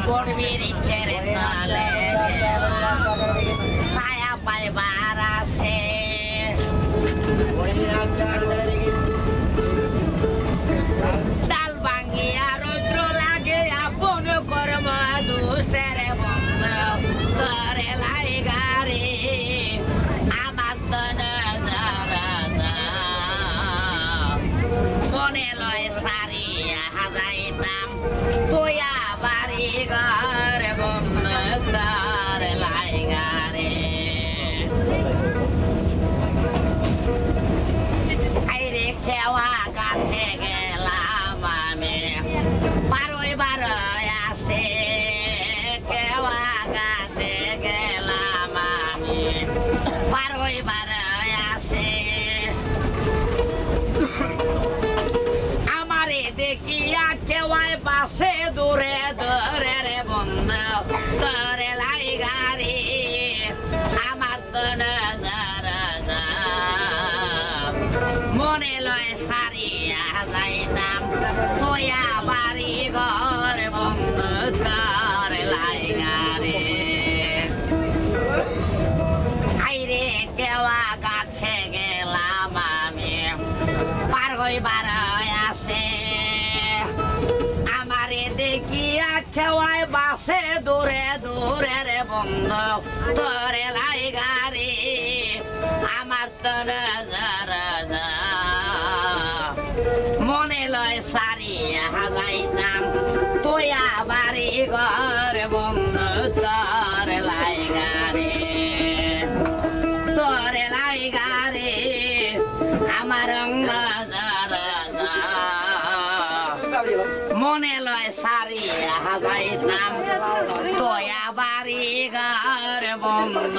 বড়বির ছেড়ে তলে ছায়া পাইবার আসে ডাল ভাঙিয়া রৌদ্র লাগে আপন কর্ম দুসের বন্ধ করে লাই গাড়ি আমার তন মনে লয় সারিয়া যাইতাম তোয়া বাড়ি ঘর বন্ধ করে লাই গাড়ি আইরে খেওয়া কাছে গেলাম আমি বারোই বারোই আসে খেওয়া গাছে গেলাম আমি বারোই বারোই আসে আমারে দেখিয়া কেওয়াই বাসে দূরে দূরে রে বন্ধ করে লাই গাড়ি আমার তো মনে লয় সারিয়া যাইতাম তোয়া বাড়ি ঘর বন্ধ করে লাই গাড়ি আইরে কেওয়া গাছে গেলাম আমি পার হইবার আসে আমারে দেখিয়া খেওয়াই বাসে দূরে দূরে রে বন্ধ তোরে লাই গাড়ি আমার তো মনে লয় সারিয়া যাইতাম তোয়া বাড়ি ঘর বন্ধ তোরে লাই গাড়ি তোরে লাই গাড়ি আমার মনে লয় সারিয়া যাইতাম তোয়া বাড়ি ঘর বন্ধ